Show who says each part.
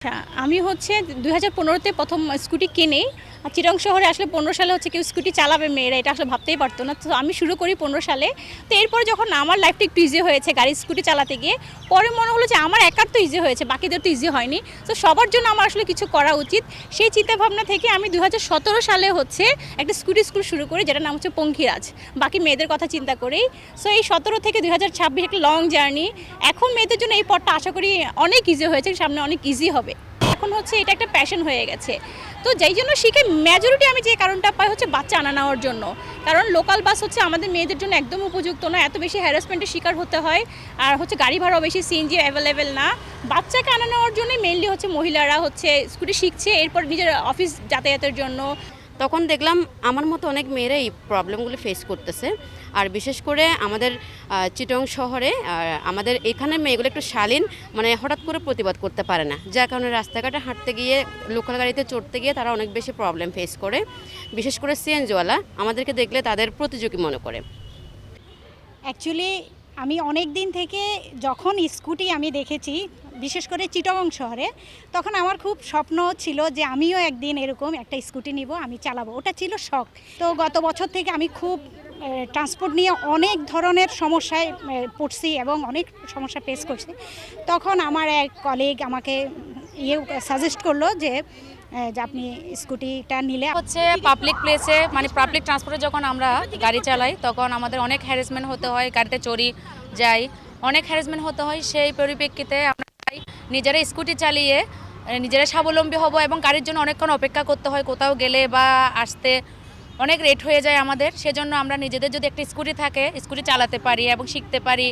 Speaker 1: আচ্ছা, আমি হচ্ছে 2015-তে প্রথম স্কুটি কিনি। আর চিটাগং শহরে আসলে 15 সালে হচ্ছে কেউ স্কুটি চালাবে মেয়েরা, এটা আসলে ভাবতেই পারতো না। তো আমি শুরু করি 15 সালে। তো এরপরে যখন আমার লাইফটা একটু ইজি হয়েছে গাড়ি স্কুটি চালাতে গিয়ে, পরে মনে হলো যে আমার একার তো ইজি হয়েছে, বাকিদের তো ইজি হয়নি। তো সবার জন্য আমার আসলে কিছু করা উচিত। সেই চিন্তাভাবনা থেকে আমি 2017 সালে হচ্ছে একটা স্কুটি স্কুল শুরু করি, যেটার নাম হচ্ছে পঙ্খিরাজ, বাকি মেয়েদের কথা চিন্তা করেই। সো এই 17 থেকে 2026 একটা লং জার্নি। এখন মেয়েদের জন্য এই পথটা আশা করি অনেক ইজি হয়েছে, সামনে অনেক ইজি হবে। এখন হচ্ছে এটা একটা প্যাশন হয়ে গেছে। তো যেই জন্য শিখে মেজরিটি আমি যে কারণটা পাই হচ্ছে বাচ্চা আনা নেওয়ার জন্য। কারণ লোকাল বাস হচ্ছে আমাদের মেয়েদের জন্য একদম উপযুক্ত না, এত বেশি হ্যারাসমেন্টের শিকার হতে হয়। আর হচ্ছে গাড়ি ভাড়াও বেশি, সিএনজি অ্যাভেলেবেল না। বাচ্চাকে আনা নেওয়ার জন্যই মেইনলি হচ্ছে মহিলারা হচ্ছে স্কুটি শিখছে, এরপর নিজের অফিস যাতায়াতের জন্য।
Speaker 2: তখন দেখলাম আমার মতো অনেক মেয়েরা এই প্রবলেমগুলো ফেস করতেছে। আর বিশেষ করে আমাদের চিটাগং শহরে আমাদের এখানে মেয়েগুলো একটু শালীন, মানে হঠাৎ করে প্রতিবাদ করতে পারে না, যার কারণে রাস্তাঘাটে হাঁটতে গিয়ে লোকাল গাড়িতে চড়তে গিয়ে তারা অনেক বেশি প্রবলেম ফেস করে। বিশেষ করে সিএনজিওয়ালা আমাদেরকে দেখলে তাদের প্রতিযোগী মনে করে।
Speaker 3: অ্যাকচুয়ালি আমি অনেক দিন থেকে যখন স্কুটি আমি দেখেছি, বিশেষ করে চিটাগং শহরে, তখন আমার খুব স্বপ্ন ছিল যে আমিও একদিন এরকম একটা স্কুটি নিব, আমি চালাবো, ওটা ছিল শখ। তো গত বছর থেকে আমি খুব ট্রান্সপোর্ট নিয়ে অনেক ধরনের সমস্যায় পড়ছি এবং অনেক সমস্যা ফেস করছি। তখন আমার এক কলিগ আমাকে সাজেস্ট করলো যে আপনি স্কুটিটা নিলে
Speaker 4: হচ্ছে পাবলিক প্লেসে, মানে পাবলিক ট্রান্সপোর্টে যখন আমরা গাড়ি চালাই তখন আমাদের অনেক হ্যারাসমেন্ট হতে হয়, গাড়িতে চড়ি যাই, অনেক হ্যারাসমেন্ট হতে হয়। সেই পরিপ্রেক্ষিতে আমরা চাই নিজেরা স্কুটি চালিয়ে নিজেরা স্বাবলম্বী হব, এবং গাড়ির জন্য অনেকক্ষণ অপেক্ষা করতে হয়, কোথাও গেলে বা আসতে অনেক লেট হয়ে যায় আমাদের। সেজন্য আমরা নিজেদের যদি একটা স্কুটি থাকে, স্কুটি চালাতে পারি এবং শিখতে পারি,